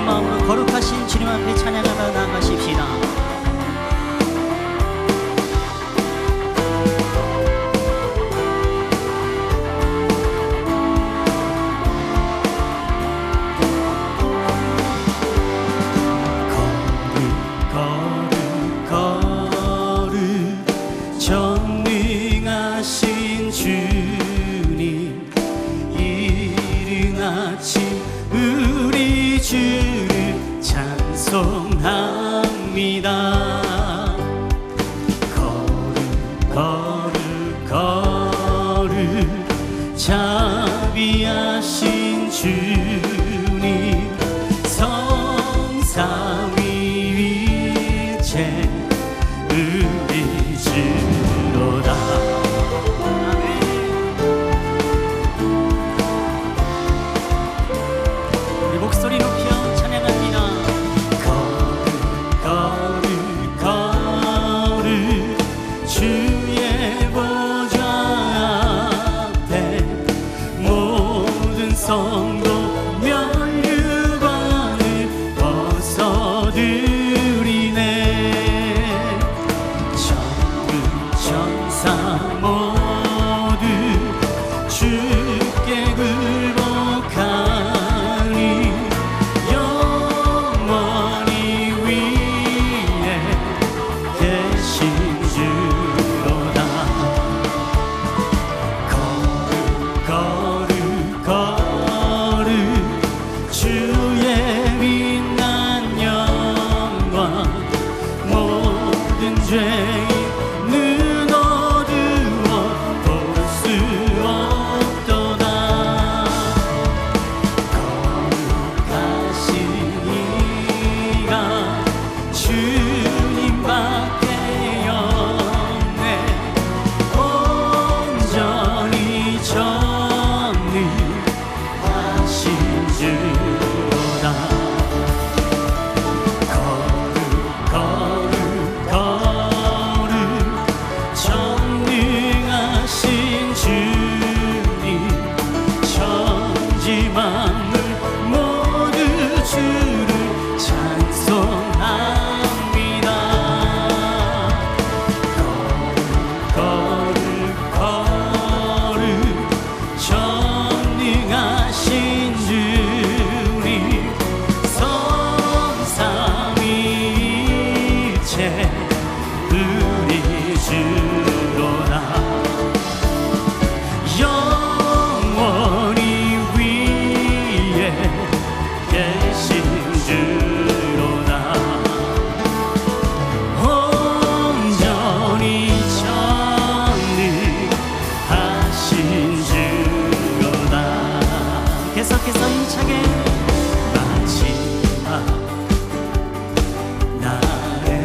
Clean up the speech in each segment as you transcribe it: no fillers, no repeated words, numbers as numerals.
마음으로 거룩하신 주님 앞에 찬양하며 나아가십시다. 전능하신 주님, 이른 아침 우리 주를 찬송합니다. 거룩 자비하신 주님, 성삼위일체 우리 주로다. 우리 목소리 높여 찬양합니다. 거룩 주의 보좌 앞에 모든 성도 면류관을 벗어드리네. 천사 모두 주께 굴복하니 영원히 위에 계신 주로다. 거룩 주의 빛난 영광, 모든 죄인 눈 어두워 볼 수 없도다. 거룩하신 이가 주님밖에 없네. 온전히 전능하신 주로다. 거룩 전능하신 주님, 천지 만물 모두 주를 찬송합니다. 거룩 전능하신 주님, 성삼위일체 우리 주로다. 영원히 위에 계신 주로다. 온전히 전능하신 주로다. 계속해서 힘차게 마지막 날에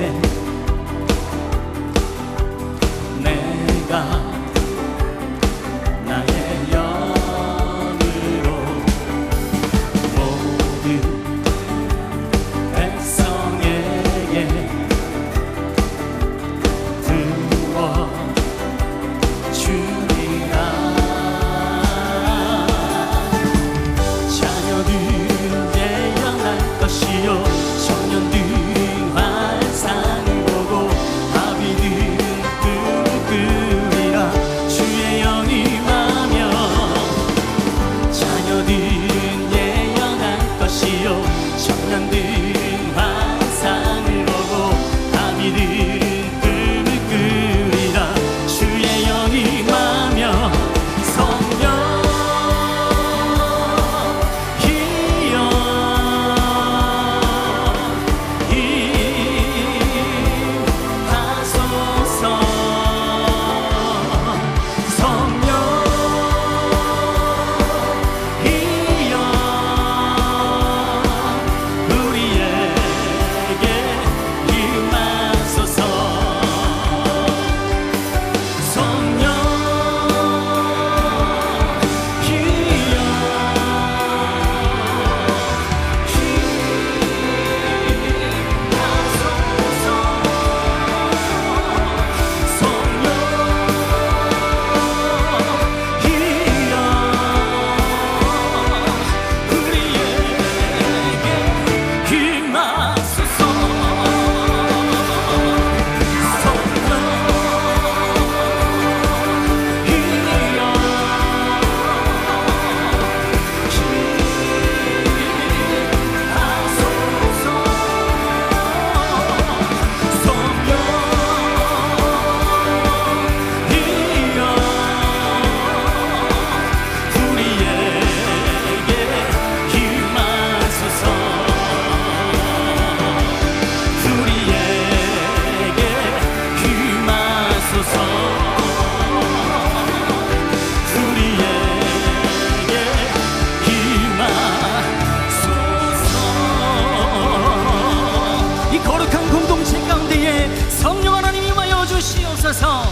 일어서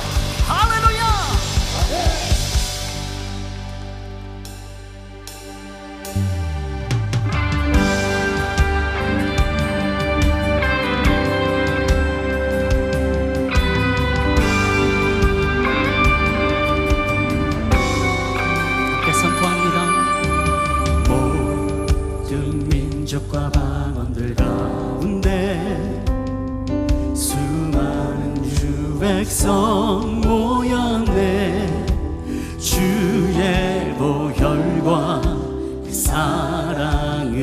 할렐루야. 함께 선포합니다. 모든 민족과 방언들 가운데 수많은 주 백성 모였네. 주의 보혈과 그 사랑으로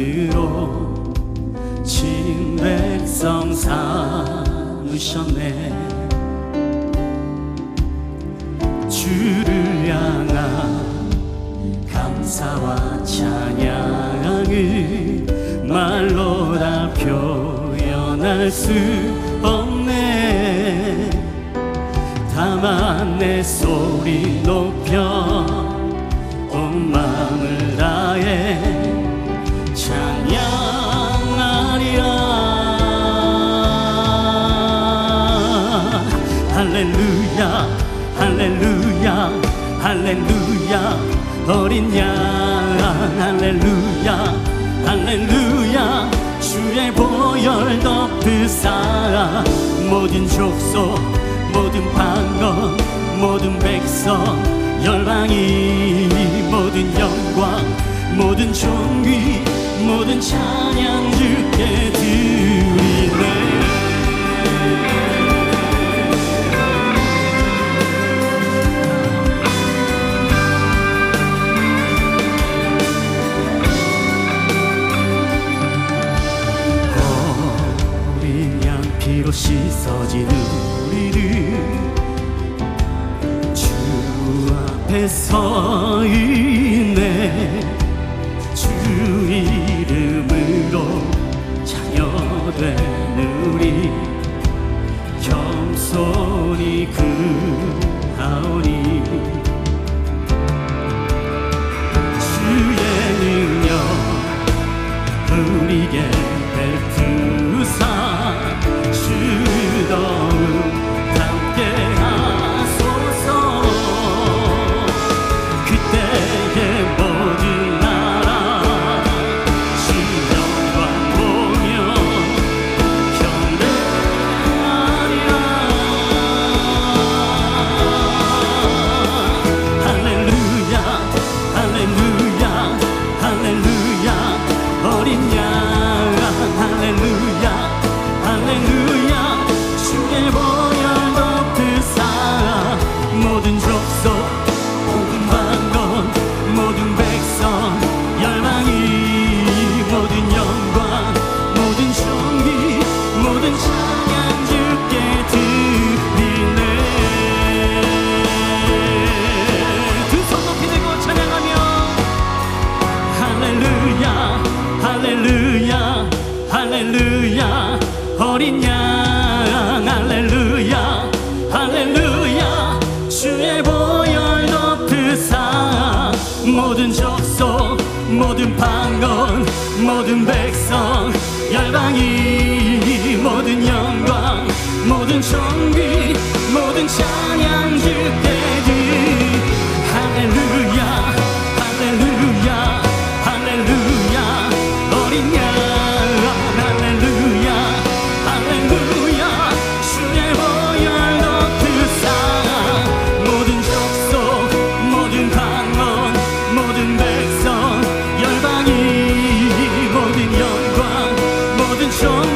친 백성 삼으셨네. 주를 향한 감사와 찬양을 말로 다 표현할 수 없네. 다만 내 소리 높여 온 마음을 다해 찬양하리라. 할렐루야 할렐루야 할렐루야 어린 양 할렐루야 할렐루야 주의 보혈 덮으사 모든 족속 모든 방언 모든 백성 열방이 모든 영광 모든 존귀 모든 찬양 주께 드리네. 피로 씻어진 우리를 주 앞에 서 있네. 주 이름으로 자녀된 우리 겸손히 구하오니 주의 능력 우리에게 베푸사 주더욱 함께 하소서. 그때의 모든 나라 주 영광 보며 경배하리라. 할렐루야 할렐루야 할렐루야 어린 양 할렐루야 할렐루야 주의 보혈 덮으사 모든 족속 모든 방언 모든 백성 열방이 모든 영광 모든 존귀 모든 찬양 주께 드리네. 두 손 높이 들고 찬양하며 할렐루야 할렐루야 할렐루야 어린 양 할렐루야 할렐루야 주의 보혈 덮으사 모든 족속 모든 방언 모든 백성 열방이 모든 영광 모든 존귀 모든 찬양 주께 드리. 할렐루야 할렐루야 할렐루야 어린 양 할렐루야 할렐루야 주의 보혈 덮으사 모든 족속 모든 방언 모든 백성 열방이 모든 영광 모든 존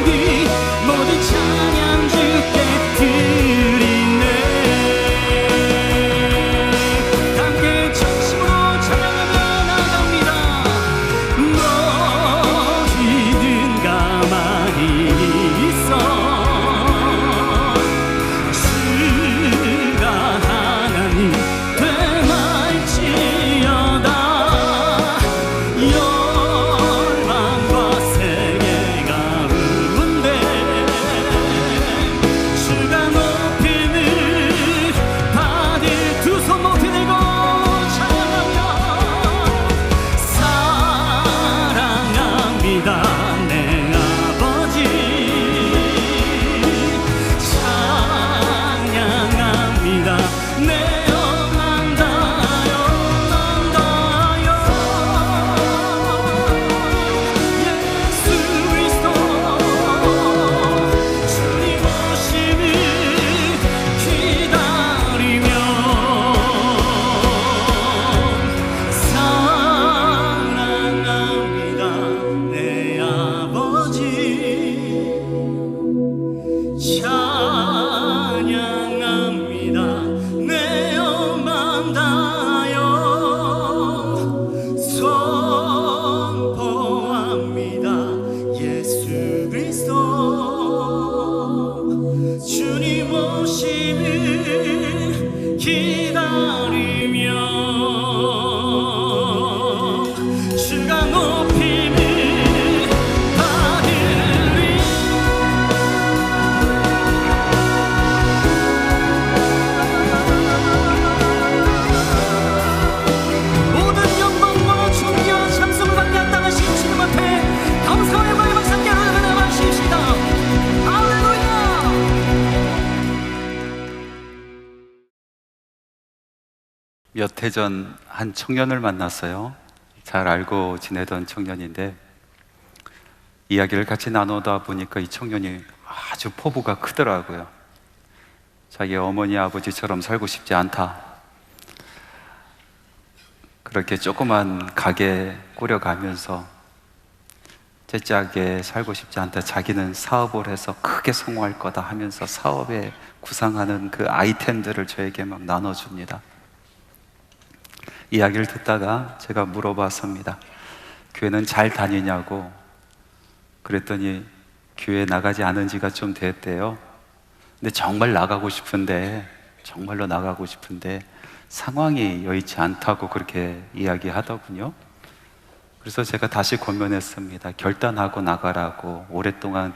몇 해 전 한 청년을 만났어요. 잘 알고 지내던 청년인데 이야기를 같이 나누다 보니까 이 청년이 아주 포부가 크더라고요. 자기 어머니 아버지처럼 살고 싶지 않다, 그렇게 조그만 가게 꾸려가면서 째째하게 살고 싶지 않다, 자기는 사업을 해서 크게 성공할 거다 하면서 사업에 구상하는 그 아이템들을 저에게 막 나눠줍니다. 이야기를 듣다가 제가 물어봤습니다. 교회는 잘 다니냐고. 그랬더니 교회 나가지 않은 지가 좀 됐대요. 근데 정말 나가고 싶은데, 정말로 나가고 싶은데 상황이 여의치 않다고 그렇게 이야기하더군요. 그래서 제가 다시 권면했습니다. 결단하고 나가라고. 오랫동안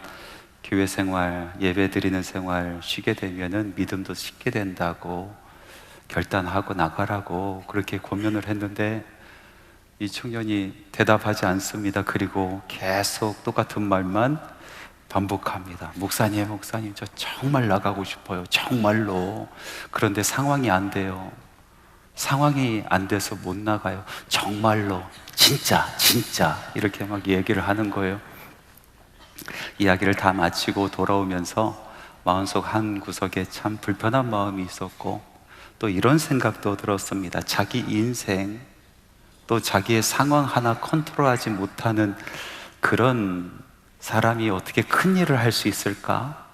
교회 생활, 예배 드리는 생활 쉬게 되면은 믿음도 식게 된다고, 결단하고 나가라고 그렇게 권면을 했는데 이 청년이 대답하지 않습니다. 그리고 계속 똑같은 말만 반복합니다. 목사님, 목사님, 저 정말 나가고 싶어요. 정말로. 그런데 상황이 안 돼요. 상황이 안 돼서 못 나가요. 정말로. 진짜, 진짜. 이렇게 막 얘기를 하는 거예요. 이야기를 다 마치고 돌아오면서 마음속 한 구석에 참 불편한 마음이 있었고, 또 이런 생각도 들었습니다. 자기 인생, 또 자기의 상황 하나 컨트롤하지 못하는 그런 사람이 어떻게 큰 일을 할 수 있을까?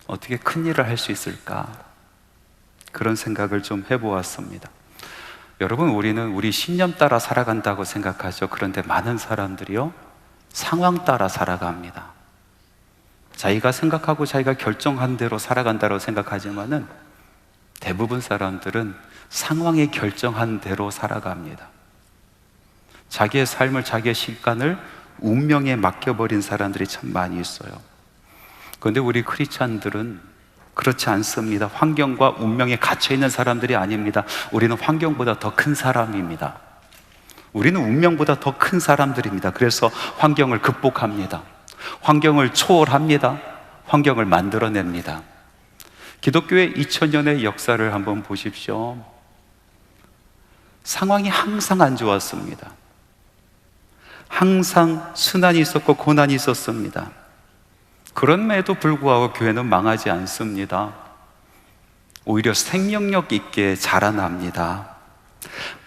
어떻게 큰 일을 할 수 있을까? 그런 생각을 좀 해보았습니다. 여러분, 우리는 우리 신념 따라 살아간다고 생각하죠. 그런데 많은 사람들이요, 상황 따라 살아갑니다. 자기가 생각하고 자기가 결정한 대로 살아간다고 생각하지만은 대부분 사람들은 상황이 결정한 대로 살아갑니다. 자기의 삶을, 자기의 시간을 운명에 맡겨버린 사람들이 참 많이 있어요. 그런데 우리 크리스찬들은 그렇지 않습니다. 환경과 운명에 갇혀있는 사람들이 아닙니다. 우리는 환경보다 더 큰 사람입니다. 우리는 운명보다 더 큰 사람들입니다. 그래서 환경을 극복합니다. 환경을 초월합니다. 환경을 만들어냅니다. 기독교의 2000년의 역사를 한번 보십시오. 상황이 항상 안 좋았습니다. 항상 순환이 있었고 고난이 있었습니다. 그럼에도 불구하고 교회는 망하지 않습니다. 오히려 생명력 있게 자라납니다.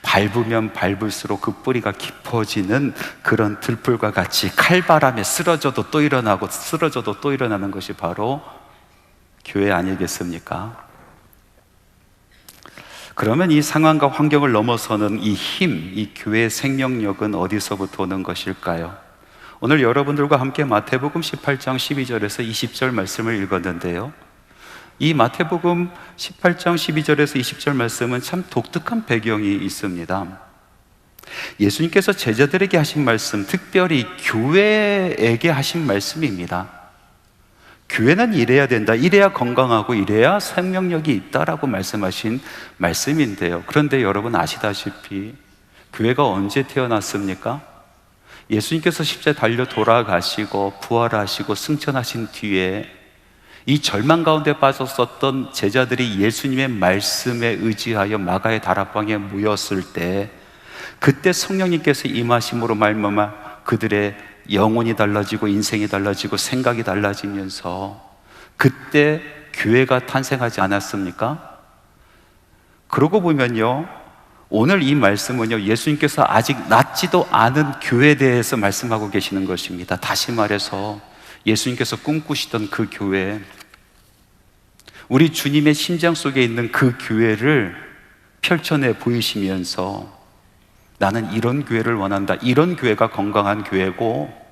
밟으면 밟을수록 그 뿌리가 깊어지는 그런 들풀과 같이 칼바람에 쓰러져도 또 일어나고 쓰러져도 또 일어나는 것이 바로 교회 아니겠습니까? 그러면 이 상황과 환경을 넘어서는 이 힘, 이 교회의 생명력은 어디서부터 오는 것일까요? 오늘 여러분들과 함께 마태복음 18장 12절에서 20절 말씀을 읽었는데요, 이 마태복음 18장 12절에서 20절 말씀은 참 독특한 배경이 있습니다. 예수님께서 제자들에게 하신 말씀, 특별히 교회에게 하신 말씀입니다. 교회는 이래야 된다, 이래야 건강하고 이래야 생명력이 있다라고 말씀하신 말씀인데요, 그런데 여러분 아시다시피 교회가 언제 태어났습니까? 예수님께서 십자가에 달려 돌아가시고 부활하시고 승천하신 뒤에 이 절망 가운데 빠졌었던 제자들이 예수님의 말씀에 의지하여 마가의 다락방에 모였을 때, 그때 성령님께서 임하심으로 말미암아 그들의 영혼이 달라지고 인생이 달라지고 생각이 달라지면서 그때 교회가 탄생하지 않았습니까? 그러고 보면요, 오늘 이 말씀은요, 예수님께서 아직 낳지도 않은 교회에 대해서 말씀하고 계시는 것입니다. 다시 말해서 예수님께서 꿈꾸시던 그 교회, 우리 주님의 심장 속에 있는 그 교회를 펼쳐내 보이시면서 나는 이런 교회를 원한다, 이런 교회가 건강한 교회고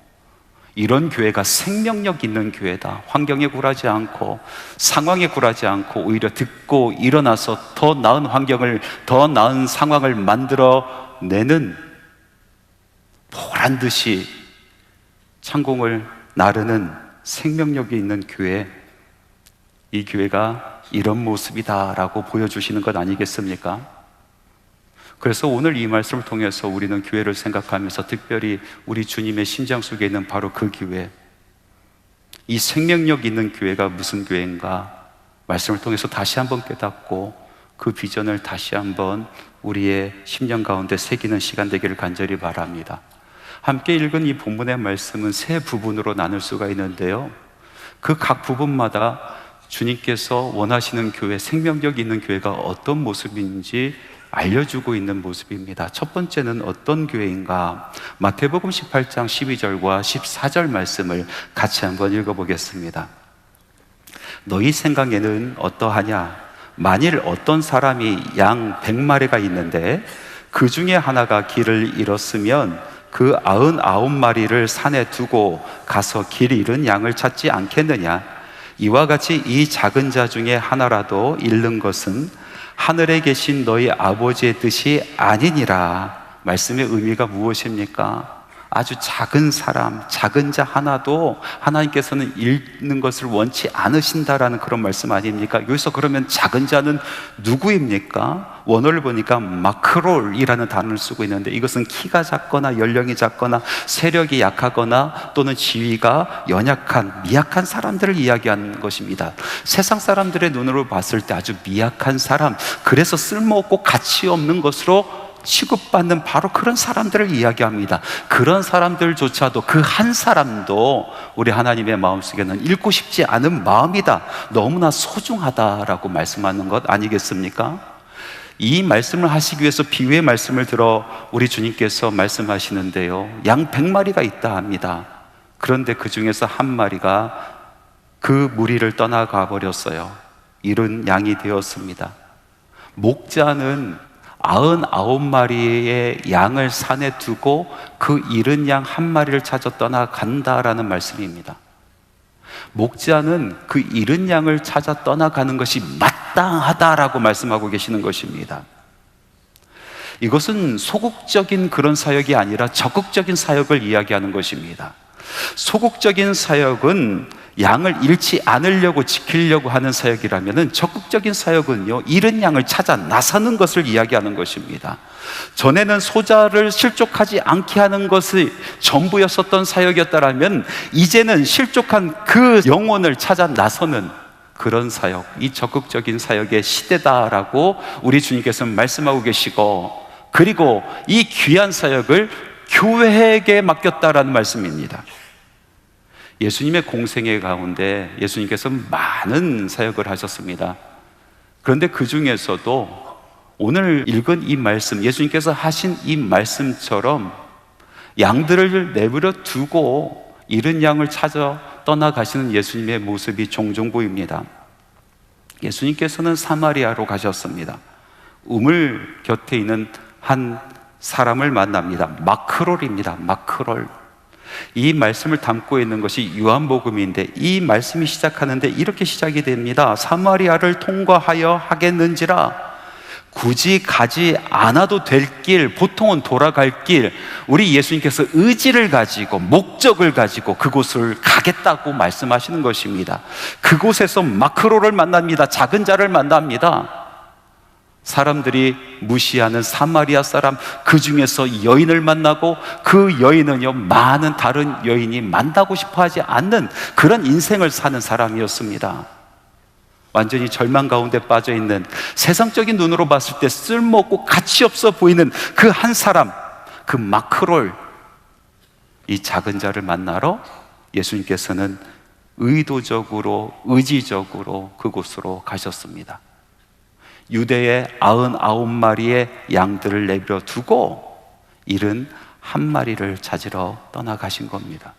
이런 교회가 생명력 있는 교회다, 환경에 굴하지 않고 상황에 굴하지 않고 오히려 듣고 일어나서 더 나은 환경을, 더 나은 상황을 만들어내는 보란듯이 창공을 나르는 생명력이 있는 교회, 이 교회가 이런 모습이다라고 보여주시는 것 아니겠습니까? 그래서 오늘 이 말씀을 통해서 우리는 교회를 생각하면서 특별히 우리 주님의 심장 속에 있는 바로 그 교회, 이 생명력 있는 교회가 무슨 교회인가 말씀을 통해서 다시 한번 깨닫고 그 비전을 다시 한번 우리의 심령 가운데 새기는 시간 되기를 간절히 바랍니다. 함께 읽은 이 본문의 말씀은 세 부분으로 나눌 수가 있는데요, 그 각 부분마다 주님께서 원하시는 교회, 생명력 있는 교회가 어떤 모습인지 알려주고 있는 모습입니다. 첫 번째는 어떤 교회인가? 마태복음 18장 12절과 14절 말씀을 같이 한번 읽어보겠습니다. 너희 생각에는 어떠하냐? 만일 어떤 사람이 양 100마리가 있는데 그 중에 하나가 길을 잃었으면 그 99마리를 산에 두고 가서 길 잃은 양을 찾지 않겠느냐? 이와 같이 이 작은 자 중에 하나라도 잃는 것은 하늘에 계신 너희 아버지의 뜻이 아니니라. 말씀의 의미가 무엇입니까? 아주 작은 사람, 작은 자 하나도 하나님께서는 잃는 것을 원치 않으신다라는 그런 말씀 아닙니까? 여기서 그러면 작은 자는 누구입니까? 원어를 보니까 마크롤이라는 단어를 쓰고 있는데, 이것은 키가 작거나 연령이 작거나 세력이 약하거나 또는 지위가 연약한, 미약한 사람들을 이야기하는 것입니다. 세상 사람들의 눈으로 봤을 때 아주 미약한 사람, 그래서 쓸모없고 가치 없는 것으로 취급받는 바로 그런 사람들을 이야기합니다. 그런 사람들조차도, 그 한 사람도 우리 하나님의 마음속에는 잃고 싶지 않은 마음이다, 너무나 소중하다라고 말씀하는 것 아니겠습니까? 이 말씀을 하시기 위해서 비유의 말씀을 들어 우리 주님께서 말씀하시는데요, 양 100마리가 있다 합니다. 그런데 그 중에서 한 마리가 그 무리를 떠나가 버렸어요. 잃은 양이 되었습니다. 목자는 99마리의 양을 산에 두고 그 잃은 양 한 마리를 찾아 떠나간다라는 말씀입니다. 목자는 그 잃은 양을 찾아 떠나가는 것이 마땅하다라고 말씀하고 계시는 것입니다. 이것은 소극적인 그런 사역이 아니라 적극적인 사역을 이야기하는 것입니다. 소극적인 사역은 양을 잃지 않으려고 지키려고 하는 사역이라면, 적극적인 사역은요, 잃은 양을 찾아 나서는 것을 이야기하는 것입니다. 전에는 소자를 실족하지 않게 하는 것이 전부였었던 사역이었다면, 이제는 실족한 그 영혼을 찾아 나서는 그런 사역, 이 적극적인 사역의 시대다라고 우리 주님께서는 말씀하고 계시고, 그리고 이 귀한 사역을 교회에게 맡겼다라는 말씀입니다. 예수님의 공생애 가운데 예수님께서 많은 사역을 하셨습니다. 그런데 그 중에서도 오늘 읽은 이 말씀, 예수님께서 하신 이 말씀처럼 양들을 내버려 두고 잃은 양을 찾아 떠나가시는 예수님의 모습이 종종 보입니다. 예수님께서는 사마리아로 가셨습니다. 우물 곁에 있는 한 사람을 만납니다. 마크롤입니다. 마크롤. 이 말씀을 담고 있는 것이 요한복음인데, 이 말씀이 시작하는데 이렇게 시작이 됩니다. 사마리아를 통과하여 하겠는지라. 굳이 가지 않아도 될 길, 보통은 돌아갈 길, 우리 예수님께서 의지를 가지고 목적을 가지고 그곳을 가겠다고 말씀하시는 것입니다. 그곳에서 마크로를 만납니다. 작은 자를 만납니다. 사람들이 무시하는 사마리아 사람, 그 중에서 여인을 만나고, 그 여인은요, 많은 다른 여인이 만나고 싶어 하지 않는 그런 인생을 사는 사람이었습니다. 완전히 절망 가운데 빠져 있는, 세상적인 눈으로 봤을 때 쓸모없고 가치 없어 보이는 그 한 사람, 그 마크롤, 이 작은 자를 만나러 예수님께서는 의도적으로, 의지적으로 그곳으로 가셨습니다. 유대의 99마리의 양들을 내버려 두고 잃은 한 마리를 찾으러 떠나가신 겁니다.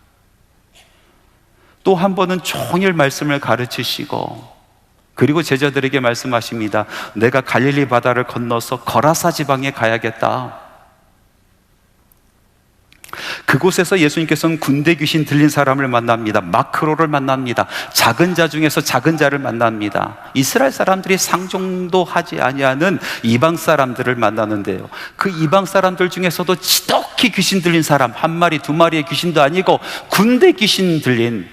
또 한 번은 종일 말씀을 가르치시고, 그리고 제자들에게 말씀하십니다. 내가 갈릴리 바다를 건너서 거라사 지방에 가야겠다. 그곳에서 예수님께서는 군대 귀신 들린 사람을 만납니다. 마크로를 만납니다. 작은 자 중에서 작은 자를 만납니다. 이스라엘 사람들이 상종도 하지 아니하는 이방 사람들을 만나는데요, 그 이방 사람들 중에서도 지독히 귀신 들린 사람, 한 마리 두 마리의 귀신도 아니고 군대 귀신 들린,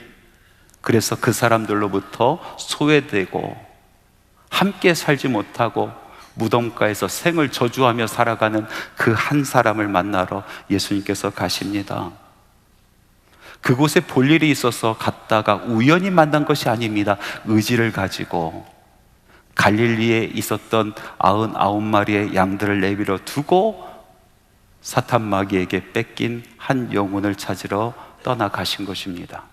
그래서 그 사람들로부터 소외되고 함께 살지 못하고 무덤가에서 생을 저주하며 살아가는 그 한 사람을 만나러 예수님께서 가십니다. 그곳에 볼 일이 있어서 갔다가 우연히 만난 것이 아닙니다. 의지를 가지고 갈릴리에 있었던 99마리의 양들을 내버려 두고 사탄 마귀에게 뺏긴 한 영혼을 찾으러 떠나가신 것입니다.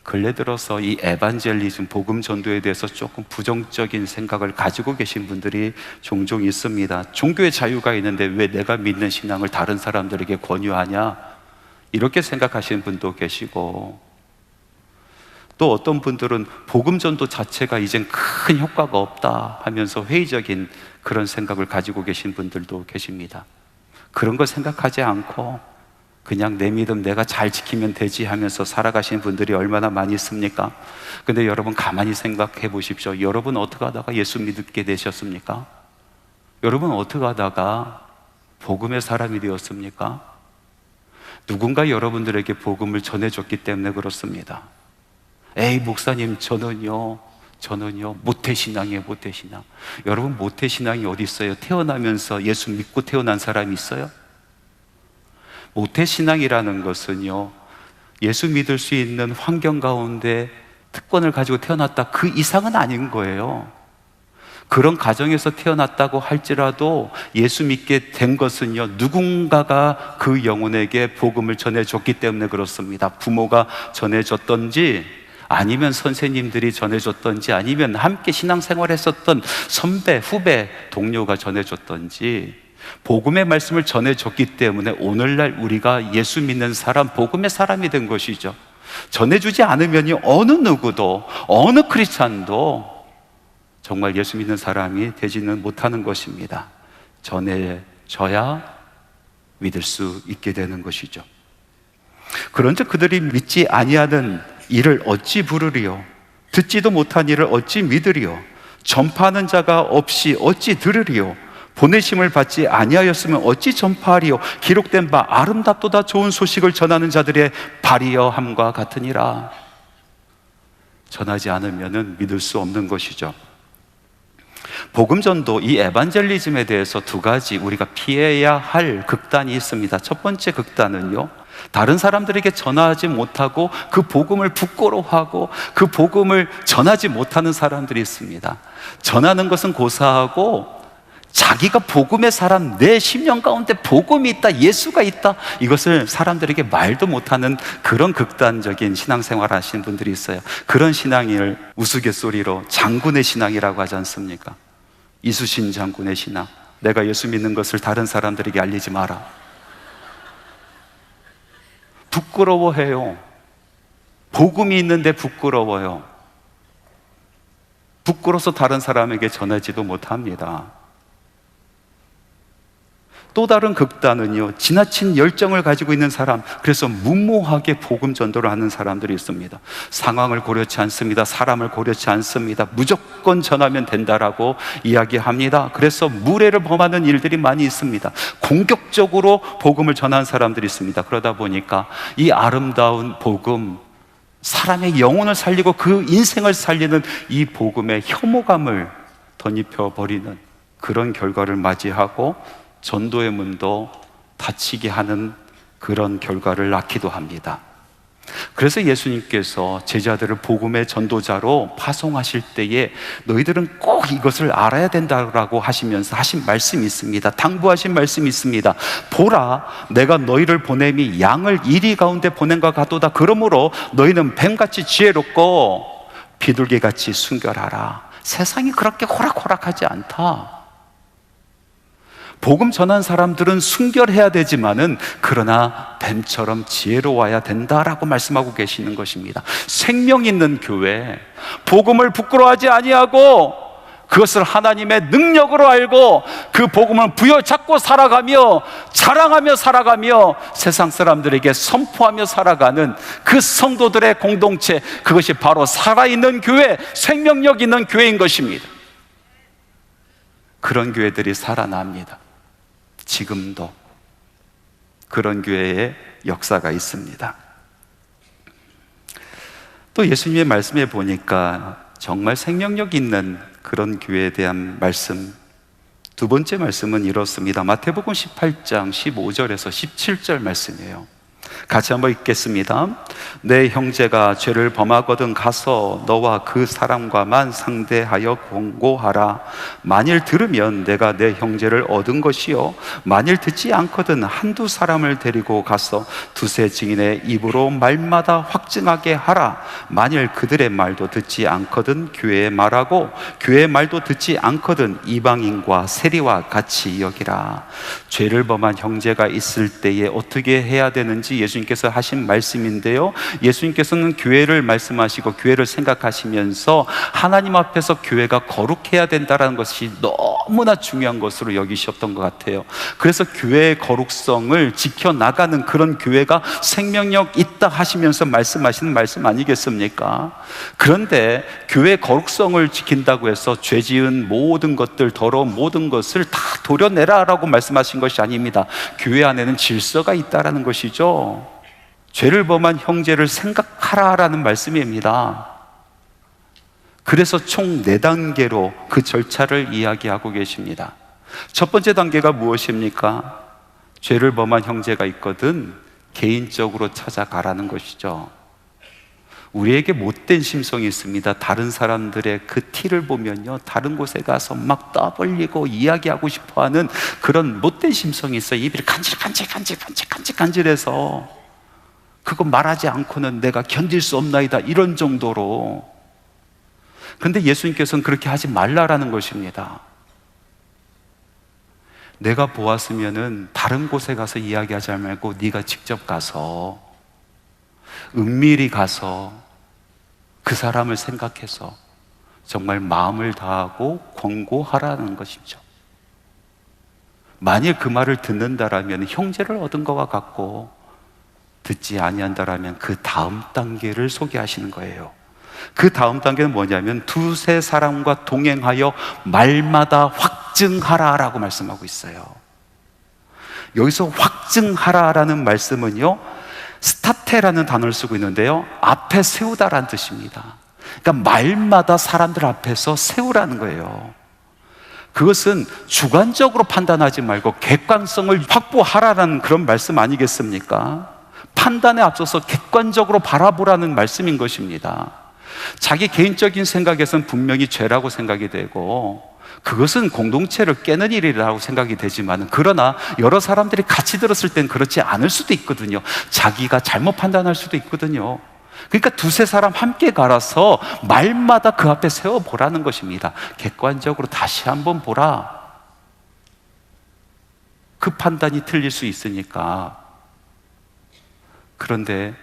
근래 들어서 이 에반젤리즘, 복음 전도에 대해서 조금 부정적인 생각을 가지고 계신 분들이 종종 있습니다. 종교의 자유가 있는데 왜 내가 믿는 신앙을 다른 사람들에게 권유하냐? 이렇게 생각하시는 분도 계시고, 또 어떤 분들은 복음 전도 자체가 이젠 큰 효과가 없다 하면서 회의적인 그런 생각을 가지고 계신 분들도 계십니다. 그런 거 생각하지 않고 그냥 내 믿음 내가 잘 지키면 되지 하면서 살아가시는 분들이 얼마나 많이 있습니까? 근데 여러분 가만히 생각해 보십시오. 여러분 어떻게 하다가 예수 믿게 되셨습니까? 여러분 어떻게 하다가 복음의 사람이 되었습니까? 누군가 여러분들에게 복음을 전해줬기 때문에 그렇습니다. 에이 목사님 저는요 모태신앙이에요. 모태신앙. 여러분 모태신앙이 어디 있어요? 태어나면서 예수 믿고 태어난 사람이 있어요? 모태신앙이라는 것은요, 예수 믿을 수 있는 환경 가운데 특권을 가지고 태어났다, 그 이상은 아닌 거예요. 그런 가정에서 태어났다고 할지라도 예수 믿게 된 것은요, 누군가가 그 영혼에게 복음을 전해줬기 때문에 그렇습니다. 부모가 전해줬던지, 아니면 선생님들이 전해줬던지, 아니면 함께 신앙생활했었던 선배, 후배, 동료가 전해줬던지, 복음의 말씀을 전해줬기 때문에 오늘날 우리가 예수 믿는 사람, 복음의 사람이 된 것이죠. 전해주지 않으면 어느 누구도, 어느 크리스찬도 정말 예수 믿는 사람이 되지는 못하는 것입니다. 전해져야 믿을 수 있게 되는 것이죠. 그런즉 그들이 믿지 아니하는 이를 어찌 부르리요? 듣지도 못한 이를 어찌 믿으리요? 전파하는 자가 없이 어찌 들으리요? 보내심을 받지 아니하였으면 어찌 전파하리요? 기록된 바 아름답도다 좋은 소식을 전하는 자들의 발이여 함과 같으니라. 전하지 않으면 믿을 수 없는 것이죠. 복음전도, 이 에반젤리즘에 대해서 두 가지 우리가 피해야 할 극단이 있습니다. 첫 번째 극단은요, 다른 사람들에게 전하지 못하고 그 복음을 부끄러워하고 그 복음을 전하지 못하는 사람들이 있습니다. 전하는 것은 고사하고 자기가 복음의 사람, 내 심령 가운데 복음이 있다, 예수가 있다, 이것을 사람들에게 말도 못하는 그런 극단적인 신앙생활 하시는 분들이 있어요. 그런 신앙을 우스갯소리로 장군의 신앙이라고 하지 않습니까? 이수신 장군의 신앙. 내가 예수 믿는 것을 다른 사람들에게 알리지 마라. 부끄러워해요. 복음이 있는데 부끄러워요. 부끄러워서 다른 사람에게 전하지도 못합니다. 또 다른 극단은요, 지나친 열정을 가지고 있는 사람, 그래서 무모하게 복음 전도를 하는 사람들이 있습니다. 상황을 고려치 않습니다. 사람을 고려치 않습니다. 무조건 전하면 된다라고 이야기합니다. 그래서 무례를 범하는 일들이 많이 있습니다. 공격적으로 복음을 전하는 사람들이 있습니다. 그러다 보니까 이 아름다운 복음, 사람의 영혼을 살리고 그 인생을 살리는 이 복음에 혐오감을 덧입혀 버리는 그런 결과를 맞이하고 전도의 문도 닫히게 하는 그런 결과를 낳기도 합니다. 그래서 예수님께서 제자들을 복음의 전도자로 파송하실 때에 너희들은 꼭 이것을 알아야 된다라고 하시면서 하신 말씀이 있습니다. 당부하신 말씀이 있습니다. 보라, 내가 너희를 보냄이 양을 이리 가운데 보낸과 같도다. 그러므로 너희는 뱀같이 지혜롭고 비둘기같이 순결하라. 세상이 그렇게 호락호락하지 않다. 복음 전한 사람들은 순결해야 되지만은 그러나 뱀처럼 지혜로워야 된다라고 말씀하고 계시는 것입니다. 생명 있는 교회, 복음을 부끄러워하지 아니하고 그것을 하나님의 능력으로 알고 그 복음을 부여잡고 살아가며 자랑하며 살아가며 세상 사람들에게 선포하며 살아가는 그 성도들의 공동체, 그것이 바로 살아있는 교회, 생명력 있는 교회인 것입니다. 그런 교회들이 살아납니다. 지금도 그런 교회의 역사가 있습니다. 또 예수님의 말씀에 보니까 정말 생명력 있는 그런 교회에 대한 말씀, 두 번째 말씀은 이렇습니다. 마태복음 18장 15절에서 17절 말씀이에요. 같이 한번 읽겠습니다. 내 형제가 죄를 범하거든 가서 너와 그 사람과만 상대하여 권고하라. 만일 들으면 내가 내 형제를 얻은 것이요, 만일 듣지 않거든 한두 사람을 데리고 가서 두세 증인의 입으로 말마다 확증하게 하라. 만일 그들의 말도 듣지 않거든 교회의 말하고 교회의 말도 듣지 않거든 이방인과 세리와 같이 여기라. 죄를 범한 형제가 있을 때에 어떻게 해야 되는지 예수님께서 하신 말씀인데요, 예수님께서는 교회를 말씀하시고 교회를 생각하시면서 하나님 앞에서 교회가 거룩해야 된다는 것이 너무나 중요한 것으로 여기셨던 것 같아요. 그래서 교회의 거룩성을 지켜나가는 그런 교회가 생명력 있다 하시면서 말씀하시는 말씀 아니겠습니까? 그런데 교회의 거룩성을 지킨다고 해서 죄 지은 모든 것들, 더러운 모든 것을 다 도려내라 라고 말씀하신 것이 아닙니다. 교회 안에는 질서가 있다라는 것이죠. 죄를 범한 형제를 생각하라라는 말씀입니다. 그래서 총 4단계로 그 절차를 이야기하고 계십니다. 첫 번째 단계가 무엇입니까? 죄를 범한 형제가 있거든 개인적으로 찾아가라는 것이죠. 우리에게 못된 심성이 있습니다. 다른 사람들의 그 티를 보면요, 다른 곳에 가서 막 떠벌리고 이야기하고 싶어하는 그런 못된 심성이 있어요. 입이 간질해서 그거 말하지 않고는 내가 견딜 수 없나이다, 이런 정도로. 그런데 예수님께서는 그렇게 하지 말라라는 것입니다. 내가 보았으면은 다른 곳에 가서 이야기하지 말고 네가 직접 가서, 은밀히 가서 그 사람을 생각해서 정말 마음을 다하고 권고하라는 것이죠. 만일 그 말을 듣는다라면 형제를 얻은 것과 같고, 듣지 아니한다라면 그 다음 단계를 소개하시는 거예요. 그 다음 단계는 뭐냐면 두세 사람과 동행하여 말마다 확증하라라고 말씀하고 있어요. 여기서 확증하라라는 말씀은요, 스타테라는 단어를 쓰고 있는데요, 앞에 세우다라는 뜻입니다. 그러니까 말마다 사람들 앞에서 세우라는 거예요. 그것은 주관적으로 판단하지 말고 객관성을 확보하라는 그런 말씀 아니겠습니까? 판단에 앞서서 객관적으로 바라보라는 말씀인 것입니다. 자기 개인적인 생각에서는 분명히 죄라고 생각이 되고 그것은 공동체를 깨는 일이라고 생각이 되지만, 그러나 여러 사람들이 같이 들었을 땐 그렇지 않을 수도 있거든요. 자기가 잘못 판단할 수도 있거든요. 그러니까 두세 사람 함께 갈아서 말마다 그 앞에 세워보라는 것입니다. 객관적으로 다시 한번 보라. 그 판단이 틀릴 수 있으니까. 그런데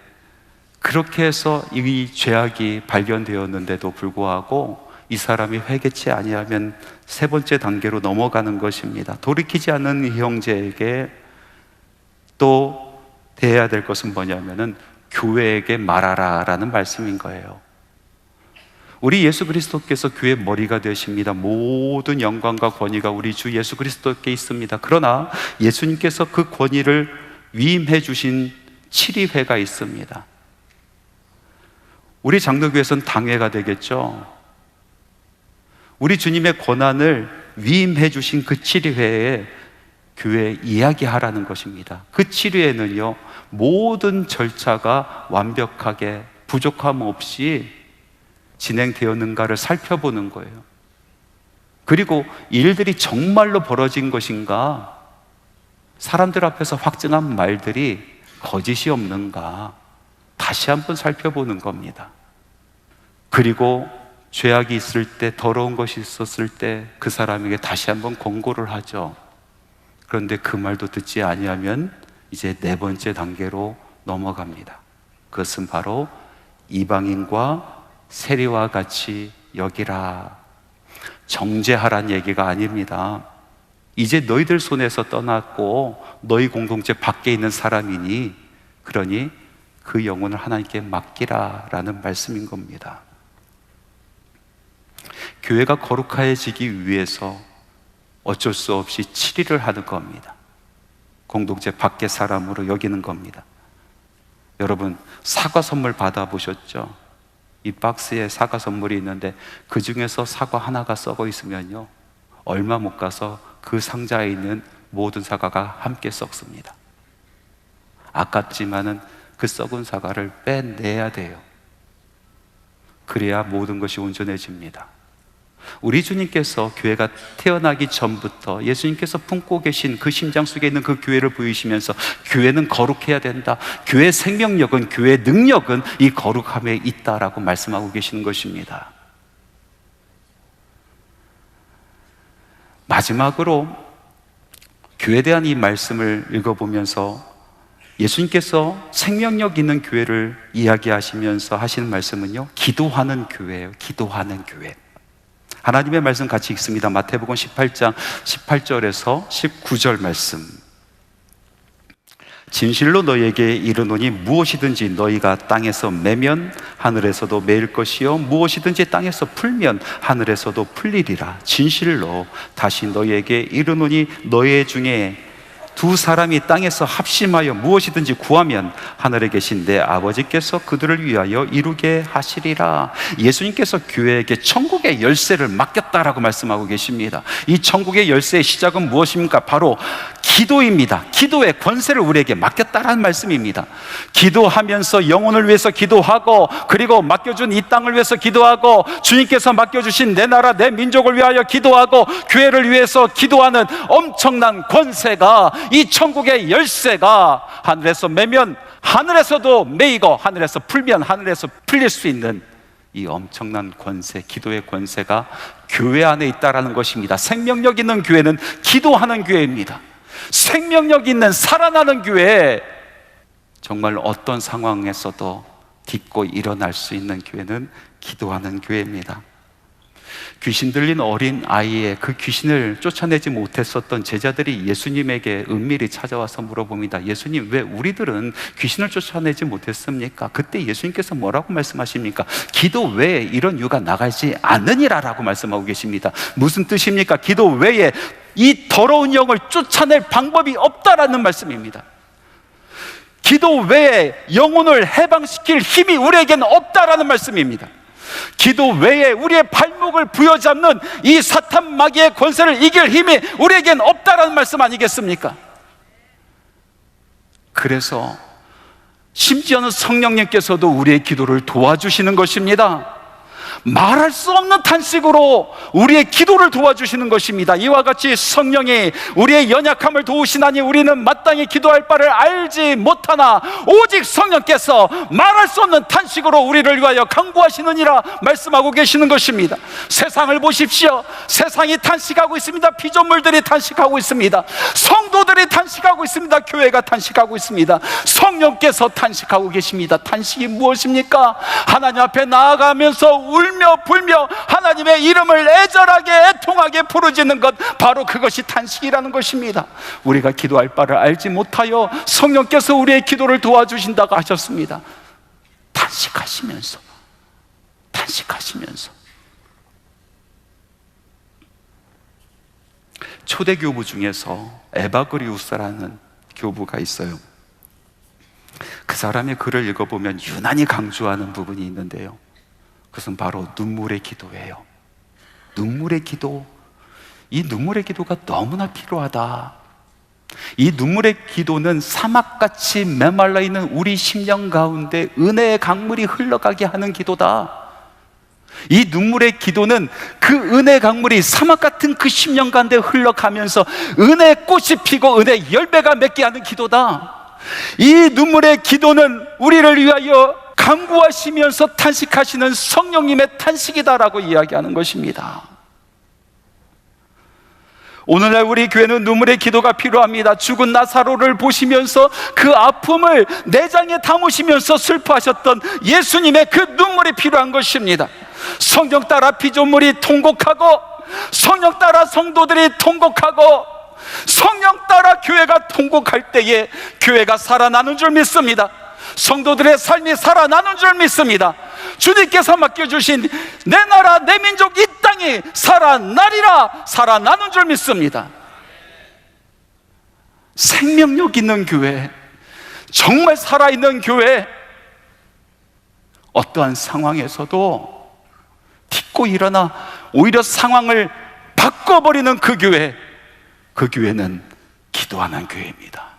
그렇게 해서 이 죄악이 발견되었는데도 불구하고 이 사람이 회개치 아니하면 세 번째 단계로 넘어가는 것입니다. 돌이키지 않는 이 형제에게 또 대해야 될 것은 뭐냐면은 교회에게 말하라라는 말씀인 거예요. 우리 예수 그리스도께서 교회의 머리가 되십니다. 모든 영광과 권위가 우리 주 예수 그리스도께 있습니다. 그러나 예수님께서 그 권위를 위임해 주신 7위회가 있습니다. 우리 장로교회에서는 당회가 되겠죠. 우리 주님의 권한을 위임해 주신 그 7위회에 교회에 이야기하라는 것입니다. 그 7위회는요, 모든 절차가 완벽하게 부족함 없이 진행되었는가를 살펴보는 거예요. 그리고 일들이 정말로 벌어진 것인가, 사람들 앞에서 확증한 말들이 거짓이 없는가 다시 한번 살펴보는 겁니다. 그리고 죄악이 있을 때, 더러운 것이 있었을 때 그 사람에게 다시 한번 권고를 하죠. 그런데 그 말도 듣지 아니하면 이제 네 번째 단계로 넘어갑니다. 그것은 바로 이방인과 세리와 같이 여기라. 정죄하란 얘기가 아닙니다. 이제 너희들 손에서 떠났고 너희 공동체 밖에 있는 사람이니, 그러니 그 영혼을 하나님께 맡기라 라는 말씀인 겁니다. 교회가 거룩해지기 위해서 어쩔 수 없이 7위를 하는 겁니다. 공동체 밖의 사람으로 여기는 겁니다. 여러분, 사과 선물 받아보셨죠? 이 박스에 사과 선물이 있는데 그 중에서 사과 하나가 썩어 있으면요, 얼마 못 가서 그 상자에 있는 모든 사과가 함께 썩습니다. 아깝지만은 그 썩은 사과를 빼내야 돼요. 그래야 모든 것이 온전해집니다. 우리 주님께서 교회가 태어나기 전부터 예수님께서 품고 계신 그 심장 속에 있는 그 교회를 보이시면서 교회는 거룩해야 된다, 교회의 생명력은, 교회의 능력은 이 거룩함에 있다라고 말씀하고 계시는 것입니다. 마지막으로 교회에 대한 이 말씀을 읽어보면서 예수님께서 생명력 있는 교회를 이야기하시면서 하시는 말씀은요, 기도하는 교회예요. 기도하는 교회. 하나님의 말씀 같이 읽습니다. 마태복음 18장 18절에서 19절 말씀. 진실로 너희에게 이르노니 무엇이든지 너희가 땅에서 매면 하늘에서도 매일 것이요 무엇이든지 땅에서 풀면 하늘에서도 풀리리라. 진실로 다시 너희에게 이르노니 너희 중에 두 사람이 땅에서 합심하여 무엇이든지 구하면 하늘에 계신 내 아버지께서 그들을 위하여 이루게 하시리라. 예수님께서 교회에게 천국의 열쇠를 맡겼다라고 말씀하고 계십니다. 이 천국의 열쇠의 시작은 무엇입니까? 바로 기도입니다. 기도의 권세를 우리에게 맡겼다라는 말씀입니다. 기도하면서 영혼을 위해서 기도하고, 그리고 맡겨준 이 땅을 위해서 기도하고, 주님께서 맡겨주신 내 나라 내 민족을 위하여 기도하고, 교회를 위해서 기도하는 엄청난 권세가, 이 천국의 열쇠가 하늘에서 매면 하늘에서도 매이고 하늘에서 풀면 하늘에서 풀릴 수 있는 이 엄청난 권세, 기도의 권세가 교회 안에 있다라는 것입니다. 생명력 있는 교회는 기도하는 교회입니다. 생명력 있는 살아나는 교회, 정말 어떤 상황에서도 딛고 일어날 수 있는 교회는 기도하는 교회입니다. 귀신 들린 어린 아이의 그 귀신을 쫓아내지 못했었던 제자들이 예수님에게 은밀히 찾아와서 물어봅니다. 예수님, 왜 우리들은 귀신을 쫓아내지 못했습니까? 그때 예수님께서 뭐라고 말씀하십니까? 기도 외에 이런 유가 나가지 않느니라 라고 말씀하고 계십니다. 무슨 뜻입니까? 기도 외에 이 더러운 영을 쫓아낼 방법이 없다라는 말씀입니다. 기도 외에 영혼을 해방시킬 힘이 우리에게는 없다라는 말씀입니다. 기도 외에 우리의 발목을 부여잡는 이 사탄 마귀의 권세를 이길 힘이 우리에겐 없다라는 말씀 아니겠습니까? 그래서 심지어는 성령님께서도 우리의 기도를 도와주시는 것입니다. 말할 수 없는 탄식으로 우리의 기도를 도와주시는 것입니다. 이와 같이 성령이 우리의 연약함을 도우시나니 우리는 마땅히 기도할 바를 알지 못하나 오직 성령께서 말할 수 없는 탄식으로 우리를 위하여 간구하시느니라 말씀하고 계시는 것입니다. 세상을 보십시오. 세상이 탄식하고 있습니다. 피조물들이 탄식하고 있습니다. 성도들이 탄식하고 있습니다. 교회가 탄식하고 있습니다. 성령께서 탄식하고 계십니다. 탄식이 무엇입니까? 하나님 앞에 나아가면서 울며 불며 하나님의 이름을 애절하게 애통하게 부르짖는 것, 바로 그것이 탄식이라는 것입니다. 우리가 기도할 바를 알지 못하여 성령께서 우리의 기도를 도와주신다고 하셨습니다. 탄식하시면서 초대 교부 중에서 에바그리우스라는 교부가 있어요. 그 사람의 글을 읽어보면 유난히 강조하는 부분이 있는데요, 그것은 바로 눈물의 기도예요. 눈물의 기도. 이 눈물의 기도가 너무나 필요하다. 이 눈물의 기도는 사막같이 메말라 있는 우리 심령 가운데 은혜의 강물이 흘러가게 하는 기도다. 이 눈물의 기도는 그 은혜의 강물이 사막 같은 그 심령 가운데 흘러가면서 은혜의 꽃이 피고 은혜의 열매가 맺게 하는 기도다. 이 눈물의 기도는 우리를 위하여 간구하시면서 탄식하시는 성령님의 탄식이다라고 이야기하는 것입니다. 오늘날 우리 교회는 눈물의 기도가 필요합니다. 죽은 나사로를 보시면서 그 아픔을 내장에 담으시면서 슬퍼하셨던 예수님의 그 눈물이 필요한 것입니다. 성령 따라 피조물이 통곡하고, 성령 따라 성도들이 통곡하고, 성령 따라 교회가 통곡할 때에 교회가 살아나는 줄 믿습니다. 성도들의 삶이 살아나는 줄 믿습니다. 주님께서 맡겨주신 내 나라 내 민족 이 땅이 살아나리라, 살아나는 줄 믿습니다. 생명력 있는 교회, 정말 살아있는 교회, 어떠한 상황에서도 딛고 일어나 오히려 상황을 바꿔버리는 그 교회, 그 교회는 기도하는 교회입니다.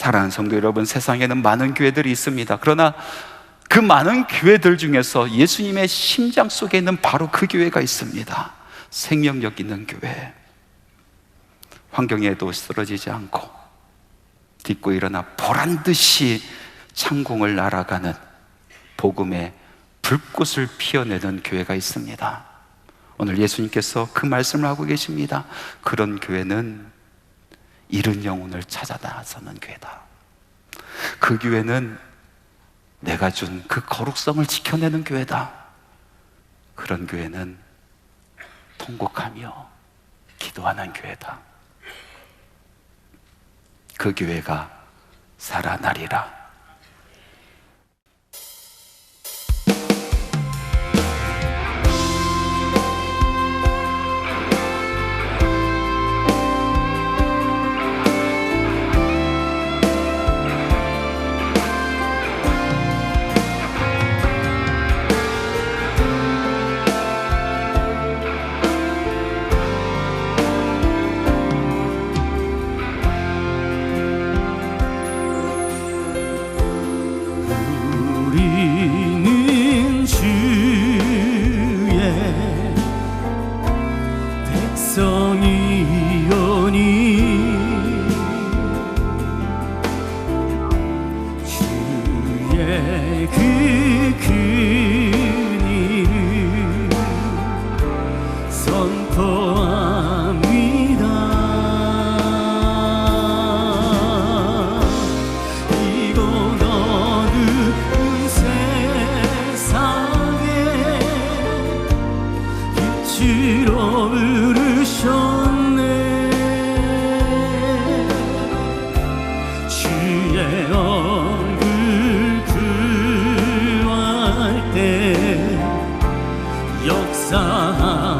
사랑하는 성도 여러분, 세상에는 많은 교회들이 있습니다. 그러나 그 많은 교회들 중에서 예수님의 심장 속에 있는 바로 그 교회가 있습니다. 생명력 있는 교회. 환경에도 쓰러지지 않고 딛고 일어나 보란듯이 창공을 날아가는 복음의 불꽃을 피워내는 교회가 있습니다. 오늘 예수님께서 그 말씀을 하고 계십니다. 그런 교회는 잃은 영혼을 찾아 나서는 교회다. 그 교회는 내가 준 그 거룩성을 지켜내는 교회다. 그런 교회는 통곡하며 기도하는 교회다. 그 교회가 살아나리라. 우리는 주의 백성이오니 주의 그 큰 일을 선포합니다. 이곳 어두운 세상에 빛으로 부르셨네. 주의 얼굴 구할 때 역사하소서.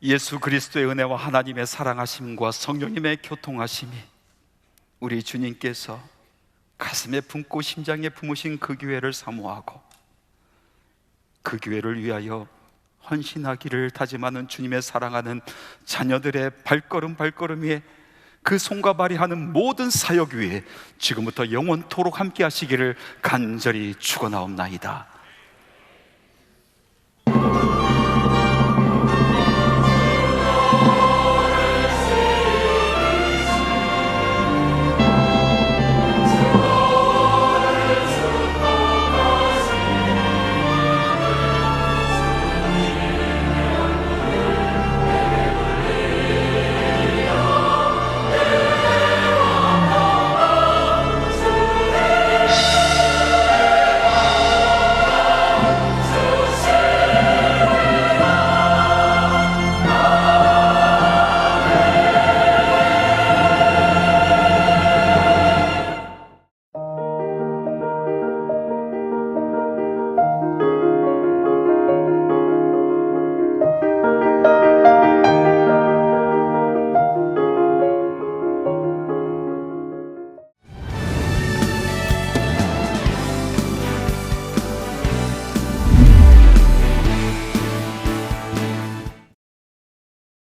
예수 그리스도의 은혜와 하나님의 사랑하심과 성령님의 교통하심이 우리 주님께서 가슴에 품고 심장에 품으신 그 교회를 사모하고 그 교회를 위하여 헌신하기를 다짐하는 주님의 사랑하는 자녀들의 발걸음 위에 그 손과 발이 하는 모든 사역 위에 지금부터 영원토록 함께 하시기를 간절히 축원하옵나이다.